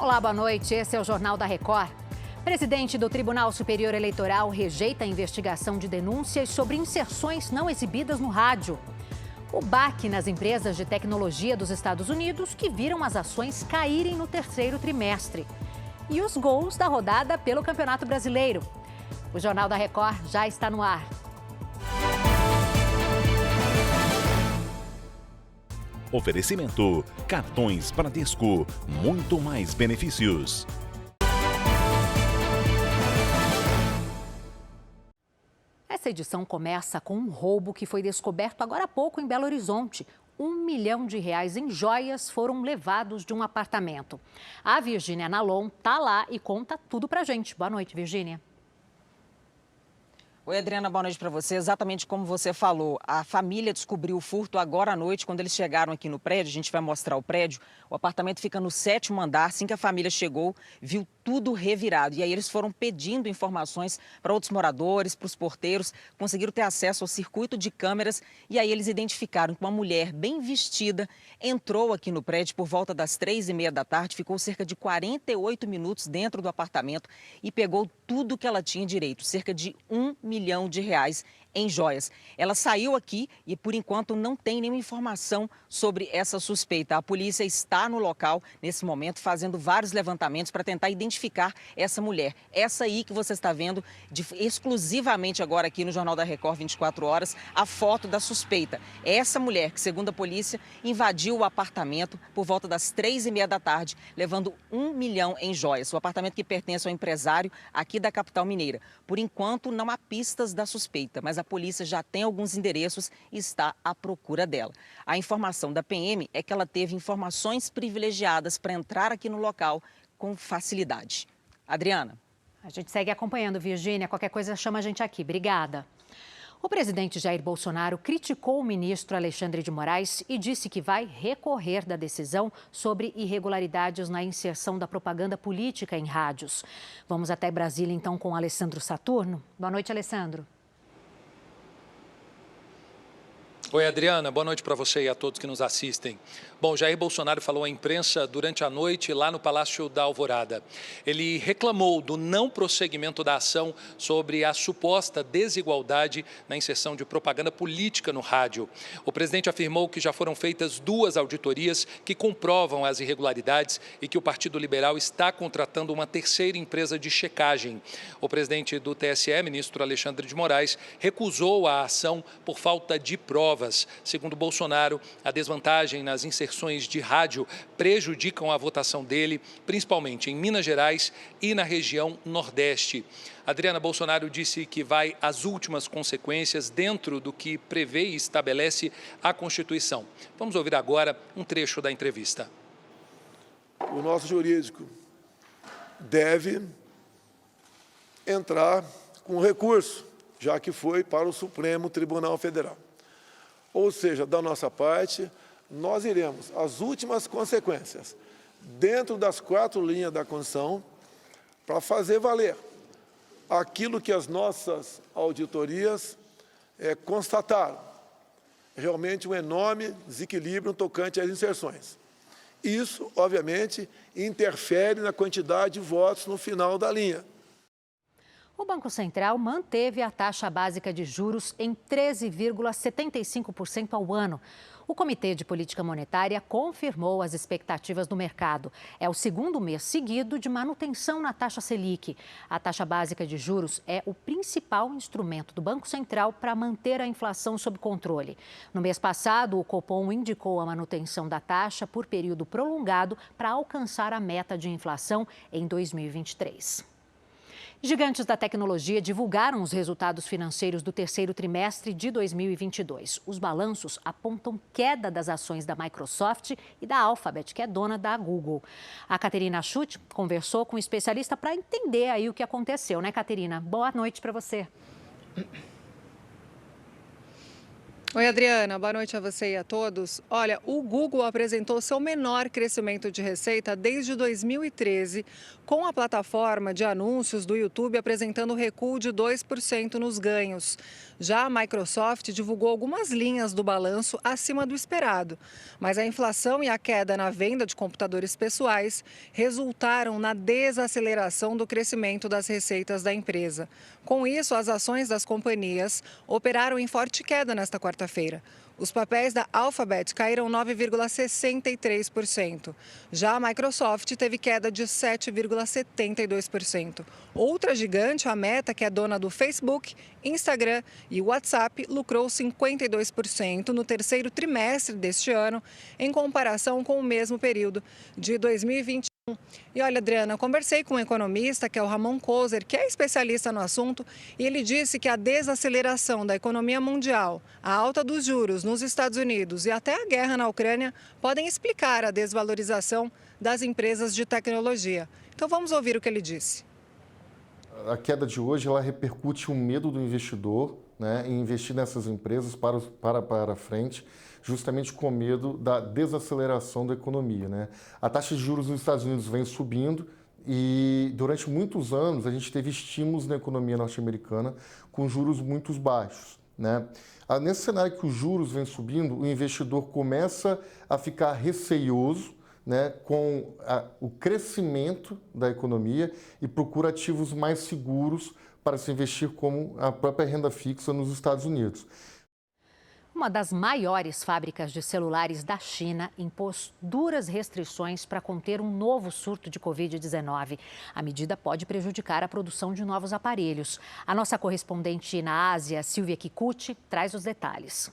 Olá, boa noite. Esse é o Jornal da Record. Presidente do Tribunal Superior Eleitoral rejeita a investigação de denúncias sobre inserções não exibidas no rádio. O baque nas empresas de tecnologia dos Estados Unidos que viram as ações caírem no terceiro trimestre. E os gols da rodada pelo Campeonato Brasileiro. O Jornal da Record já está no ar. Oferecimento: cartões Bradesco, muito mais benefícios. Essa edição começa com um roubo que foi descoberto agora há pouco em Belo Horizonte. R$1 milhão em joias foram levados de um apartamento. A Virgínia Nalon está lá e conta tudo pra gente. Boa noite, Virgínia. Oi, Adriana, boa noite para você. Exatamente como você falou, a família descobriu o furto agora à noite, quando eles chegaram aqui no prédio. A gente vai mostrar o prédio. O apartamento fica no 7º andar. Assim que a família chegou, viu tudo revirado. E aí eles foram pedindo informações para outros moradores, para os porteiros. Conseguiram ter acesso ao circuito de câmeras. E aí eles identificaram que uma mulher bem vestida entrou aqui no prédio por volta das 3h30 da tarde. Ficou cerca de 48 minutos dentro do apartamento e pegou tudo que ela tinha direito, cerca de R$1 milhão em joias. Ela saiu aqui e, por enquanto, não tem nenhuma informação sobre essa suspeita. A polícia está no local, nesse momento, fazendo vários levantamentos para tentar identificar essa mulher. Essa aí que você está vendo exclusivamente agora aqui no Jornal da Record 24 horas, a foto da suspeita. É essa mulher que, segundo a polícia, invadiu o apartamento por volta das 3h30 da tarde, levando R$1 milhão em joias. O apartamento que pertence ao empresário aqui da capital mineira. Por enquanto, não há pistas da suspeita, mas a polícia já tem alguns endereços e está à procura dela. A informação da PM é que ela teve informações privilegiadas para entrar aqui no local com facilidade. Adriana. A gente segue acompanhando, Virgínia. Qualquer coisa chama a gente aqui. Obrigada. O presidente Jair Bolsonaro criticou o ministro Alexandre de Moraes e disse que vai recorrer da decisão sobre irregularidades na inserção da propaganda política em rádios. Vamos até Brasília, então, com Alessandro Saturno. Boa noite, Alessandro. Oi, Adriana. Boa noite para você e a todos que nos assistem. Bom, Jair Bolsonaro falou à imprensa durante a noite lá no Palácio da Alvorada. Ele reclamou do não prosseguimento da ação sobre a suposta desigualdade na inserção de propaganda política no rádio. O presidente afirmou que já foram feitas 2 auditorias que comprovam as irregularidades e que o Partido Liberal está contratando uma terceira empresa de checagem. O presidente do TSE, ministro Alexandre de Moraes, recusou a ação por falta de provas. Segundo Bolsonaro, a desvantagem nas inserções de rádio prejudicam a votação dele, principalmente em Minas Gerais e na região Nordeste. Adriana, Bolsonaro disse que vai às últimas consequências dentro do que prevê e estabelece a Constituição. Vamos ouvir agora um trecho da entrevista. O nosso jurídico deve entrar com recurso, já que foi para o Supremo Tribunal Federal. Ou seja, da nossa parte, nós iremos às últimas consequências, dentro das 4 linhas da Constituição, para fazer valer aquilo que as nossas auditorias constataram. Realmente um enorme desequilíbrio tocante às inserções. Isso, obviamente, interfere na quantidade de votos no final da linha. O Banco Central manteve a taxa básica de juros em 13,75% ao ano. O Comitê de Política Monetária confirmou as expectativas do mercado. É o 2º mês seguido de manutenção na taxa Selic. A taxa básica de juros é o principal instrumento do Banco Central para manter a inflação sob controle. No mês passado, o Copom indicou a manutenção da taxa por período prolongado para alcançar a meta de inflação em 2023. Gigantes da tecnologia divulgaram os resultados financeiros do terceiro trimestre de 2022. Os balanços apontam queda das ações da Microsoft e da Alphabet, que é dona da Google. A Caterina Schutt conversou com um especialista para entender aí o que aconteceu, né, Caterina? Boa noite para você. Oi, Adriana. Boa noite a você e a todos. Olha, o Google apresentou seu menor crescimento de receita desde 2013, com a plataforma de anúncios do YouTube apresentando recuo de 2% nos ganhos. Já a Microsoft divulgou algumas linhas do balanço acima do esperado, mas a inflação e a queda na venda de computadores pessoais resultaram na desaceleração do crescimento das receitas da empresa. Com isso, as ações das companhias operaram em forte queda nesta quarta-feira. Os papéis da Alphabet caíram 9,63%. Já a Microsoft teve queda de 7,72%. Outra gigante, a Meta, que é dona do Facebook, Instagram e WhatsApp, lucrou 52% no terceiro trimestre deste ano, em comparação com o mesmo período de 2021. E olha, Adriana, conversei com um economista, que é o Ramon Kozer, que é especialista no assunto, e ele disse que a desaceleração da economia mundial, a alta dos juros nos Estados Unidos e até a guerra na Ucrânia podem explicar a desvalorização das empresas de tecnologia. Então vamos ouvir o que ele disse. A queda de hoje ela repercute o medo do investidor, né, em investir nessas empresas para frente, justamente com medo da desaceleração da economia, né? A taxa de juros nos Estados Unidos vem subindo e durante muitos anos a gente teve estímulos na economia norte-americana com juros muito baixos, né? Nesse cenário que os juros vêm subindo, o investidor começa a ficar receioso, né, com o crescimento da economia e procura ativos mais seguros para se investir, como a própria renda fixa nos Estados Unidos. Uma das maiores fábricas de celulares da China impôs duras restrições para conter um novo surto de Covid-19. A medida pode prejudicar a produção de novos aparelhos. A nossa correspondente na Ásia, Silvia Kikuchi, traz os detalhes.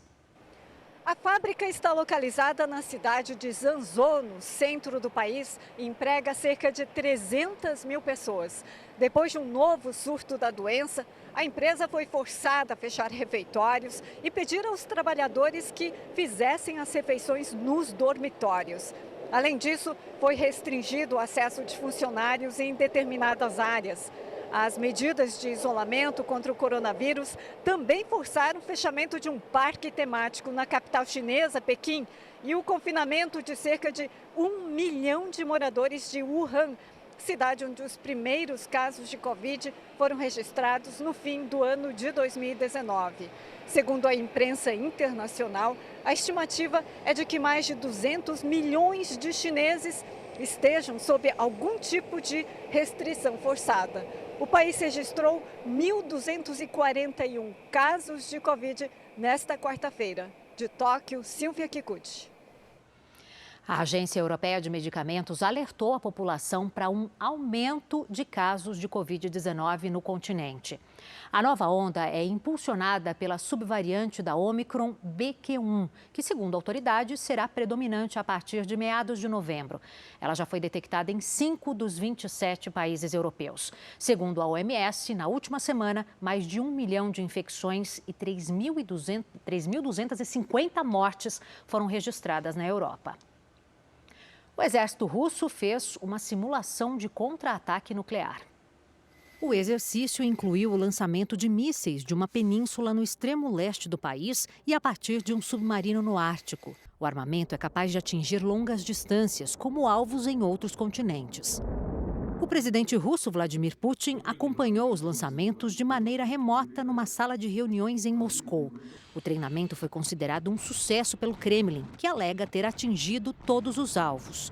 A fábrica está localizada na cidade de Zhangzhou, no centro do país, e emprega cerca de 300 mil pessoas. Depois de um novo surto da doença, a empresa foi forçada a fechar refeitórios e pedir aos trabalhadores que fizessem as refeições nos dormitórios. Além disso, foi restringido o acesso de funcionários em determinadas áreas. As medidas de isolamento contra o coronavírus também forçaram o fechamento de um parque temático na capital chinesa, Pequim, e o confinamento de cerca de 1 milhão de moradores de Wuhan, cidade onde os primeiros casos de Covid foram registrados no fim do ano de 2019. Segundo a imprensa internacional, a estimativa é de que mais de 200 milhões de chineses estejam sob algum tipo de restrição forçada. O país registrou 1.241 casos de Covid nesta quarta-feira. De Tóquio, Silvia Kikuchi. A Agência Europeia de Medicamentos alertou a população para um aumento de casos de Covid-19 no continente. A nova onda é impulsionada pela subvariante da Omicron BQ1, que, segundo autoridades, será predominante a partir de meados de novembro. Ela já foi detectada em 5 dos 27 países europeus. Segundo a OMS, na última semana, mais de 1 milhão de infecções e 3.250 mortes foram registradas na Europa. O exército russo fez uma simulação de contra-ataque nuclear. O exercício incluiu o lançamento de mísseis de uma península no extremo leste do país e a partir de um submarino no Ártico. O armamento é capaz de atingir longas distâncias, como alvos em outros continentes. O presidente russo Vladimir Putin acompanhou os lançamentos de maneira remota numa sala de reuniões em Moscou. O treinamento foi considerado um sucesso pelo Kremlin, que alega ter atingido todos os alvos.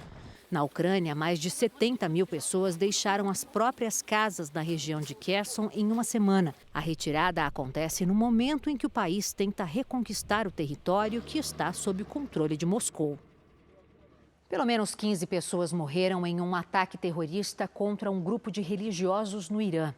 Na Ucrânia, mais de 70 mil pessoas deixaram as próprias casas na região de Kherson em uma semana. A retirada acontece no momento em que o país tenta reconquistar o território que está sob o controle de Moscou. Pelo menos 15 pessoas morreram em um ataque terrorista contra um grupo de religiosos no Irã.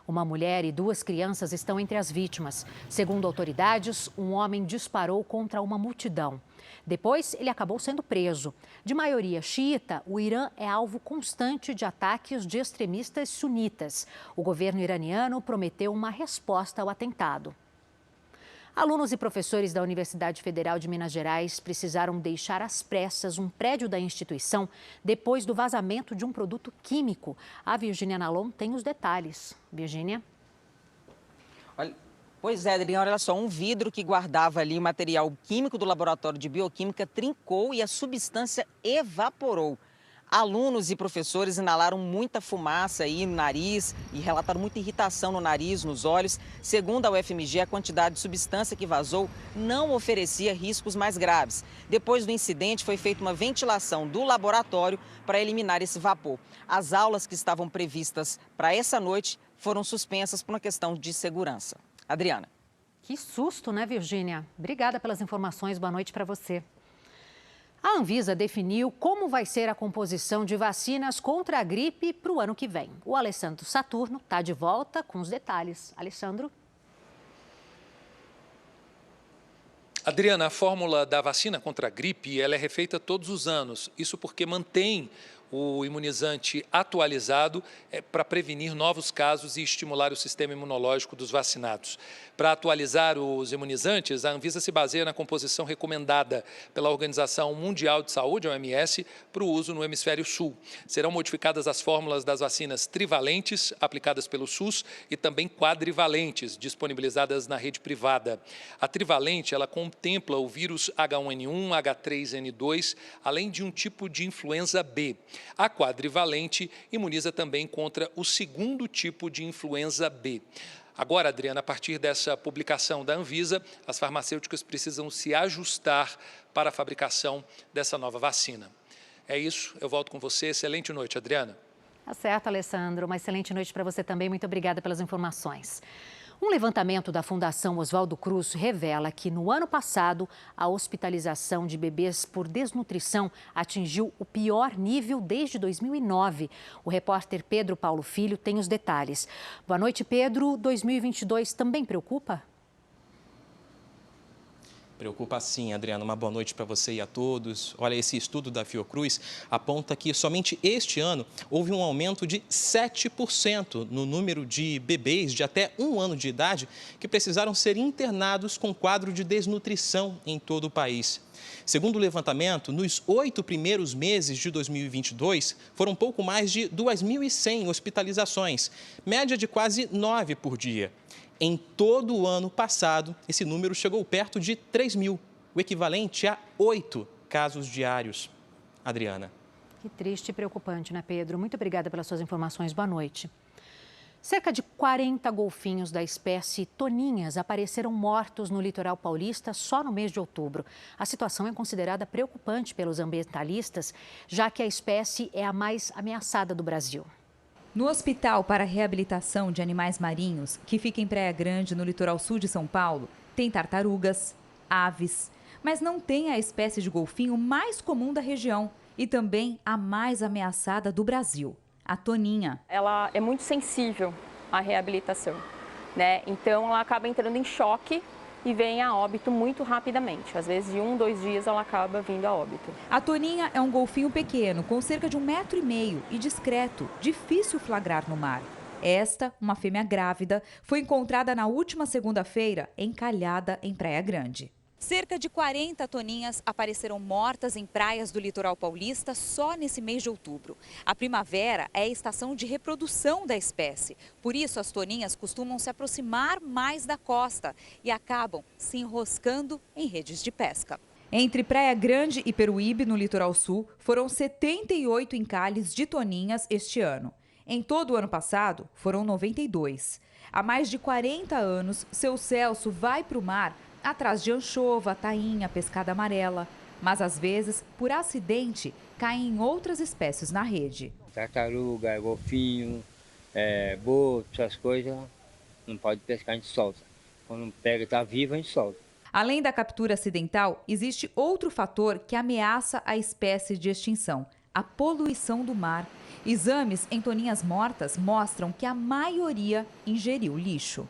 Uma mulher e 2 crianças estão entre as vítimas. Segundo autoridades, um homem disparou contra uma multidão. Depois, ele acabou sendo preso. De maioria xiita, o Irã é alvo constante de ataques de extremistas sunitas. O governo iraniano prometeu uma resposta ao atentado. Alunos e professores da Universidade Federal de Minas Gerais precisaram deixar às pressas um prédio da instituição depois do vazamento de um produto químico. A Virgínia Nalon tem os detalhes. Virgínia? Olha, Pois é, Adriana, olha só, um vidro que guardava ali o material químico do laboratório de bioquímica trincou e a substância evaporou. Alunos e professores inalaram muita fumaça aí no nariz e relataram muita irritação no nariz, nos olhos. Segundo a UFMG, a quantidade de substância que vazou não oferecia riscos mais graves. Depois do incidente, foi feita uma ventilação do laboratório para eliminar esse vapor. As aulas que estavam previstas para essa noite foram suspensas por uma questão de segurança. Adriana. Que susto, né, Virgínia? Obrigada pelas informações. Boa noite para você. A Anvisa definiu como vai ser a composição de vacinas contra a gripe para o ano que vem. O Alessandro Saturno está de volta com os detalhes. Alessandro? Adriana, a fórmula da vacina contra a gripe ela é refeita todos os anos. Isso porque mantém o imunizante atualizado para prevenir novos casos e estimular o sistema imunológico dos vacinados. Para atualizar os imunizantes, a Anvisa se baseia na composição recomendada pela Organização Mundial de Saúde, a OMS, para o uso no hemisfério sul. Serão modificadas as fórmulas das vacinas trivalentes, aplicadas pelo SUS, e também quadrivalentes, disponibilizadas na rede privada. A trivalente, ela contempla o vírus H1N1, H3N2, além de um tipo de influenza B. A quadrivalente imuniza também contra o segundo tipo de influenza B. Agora, Adriana, a partir dessa publicação da Anvisa, as farmacêuticas precisam se ajustar para a fabricação dessa nova vacina. É isso, eu volto com você. Excelente noite, Adriana. Tá certo, Alessandro. Uma excelente noite para você também. Muito obrigada pelas informações. Um levantamento da Fundação Oswaldo Cruz revela que, no ano passado, a hospitalização de bebês por desnutrição atingiu o pior nível desde 2009. O repórter Pedro Paulo Filho tem os detalhes. Boa noite, Pedro. 2022 também preocupa? Preocupa sim, Adriana. Uma boa noite para você e a todos. Olha, esse estudo da Fiocruz aponta que somente este ano houve um aumento de 7% no número de bebês de até 1 ano de idade que precisaram ser internados com quadro de desnutrição em todo o país. Segundo o levantamento, nos 8 primeiros meses de 2022, foram pouco mais de 2.100 hospitalizações, média de quase 9 por dia. Em todo o ano passado, esse número chegou perto de 3.000, o equivalente a 8 casos diários. Adriana. Que triste e preocupante, né, Pedro? Muito obrigada pelas suas informações. Boa noite. Cerca de 40 golfinhos da espécie toninhas apareceram mortos no litoral paulista só no mês de outubro. A situação é considerada preocupante pelos ambientalistas, já que a espécie é a mais ameaçada do Brasil. No Hospital para Reabilitação de Animais Marinhos, que fica em Praia Grande, no litoral sul de São Paulo, tem tartarugas, aves, mas não tem a espécie de golfinho mais comum da região e também a mais ameaçada do Brasil, a toninha. Ela é muito sensível à reabilitação, né? Então ela acaba entrando em choque e vem a óbito muito rapidamente. Às vezes, de 1, 2 dias, ela acaba vindo a óbito. A toninha é um golfinho pequeno, com cerca de 1,5 m e discreto, difícil flagrar no mar. Esta, uma fêmea grávida, foi encontrada na última segunda-feira, encalhada em Praia Grande. Cerca de 40 toninhas apareceram mortas em praias do litoral paulista só nesse mês de outubro. A primavera é a estação de reprodução da espécie. Por isso, as toninhas costumam se aproximar mais da costa e acabam se enroscando em redes de pesca. Entre Praia Grande e Peruíbe, no litoral sul, foram 78 encalhes de toninhas este ano. Em todo o ano passado, foram 92. Há mais de 40 anos, seu Celso vai para o mar atrás de anchova, tainha, pescada amarela. Mas, às vezes, por acidente, caem em outras espécies na rede. Tartaruga, golfinho, boto, essas coisas, não pode pescar, a gente solta. Quando pega e está vivo, a gente solta. Além da captura acidental, existe outro fator que ameaça a espécie de extinção: a poluição do mar. Exames em toninhas mortas mostram que a maioria ingeriu lixo.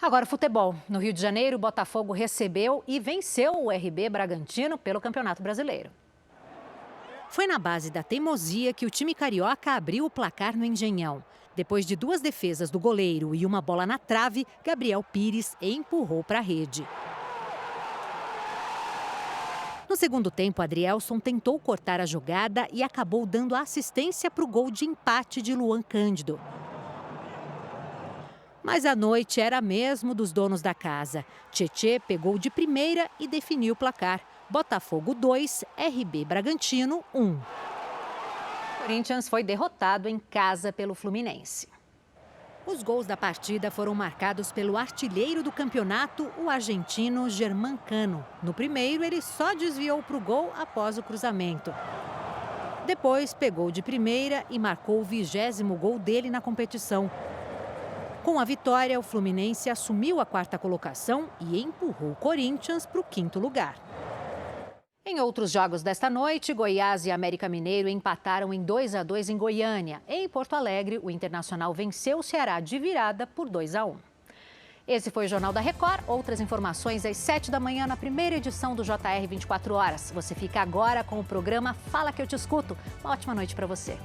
Agora, futebol. No Rio de Janeiro, o Botafogo recebeu e venceu o RB Bragantino pelo Campeonato Brasileiro. Foi na base da teimosia que o time carioca abriu o placar no Engenhão. Depois de 2 defesas do goleiro e uma bola na trave, Gabriel Pires empurrou para a rede. No segundo tempo, Adrielson tentou cortar a jogada e acabou dando assistência para o gol de empate de Luan Cândido. Mas a noite era mesmo dos donos da casa. Tietê pegou de primeira e definiu o placar. Botafogo 2, RB Bragantino 1. O Corinthians foi derrotado em casa pelo Fluminense. Os gols da partida foram marcados pelo artilheiro do campeonato, o argentino Germancano. No primeiro, ele só desviou para o gol após o cruzamento. Depois, pegou de primeira e marcou o 20º gol dele na competição. Com a vitória, o Fluminense assumiu a 4ª colocação e empurrou o Corinthians para o 5º lugar. Em outros jogos desta noite, Goiás e América Mineiro empataram em 2-2 em Goiânia. Em Porto Alegre, o Internacional venceu o Ceará de virada por 2-1. Esse foi o Jornal da Record. Outras informações às 7 da manhã na primeira edição do JR 24 Horas. Você fica agora com o programa Fala que eu te escuto. Uma ótima noite para você.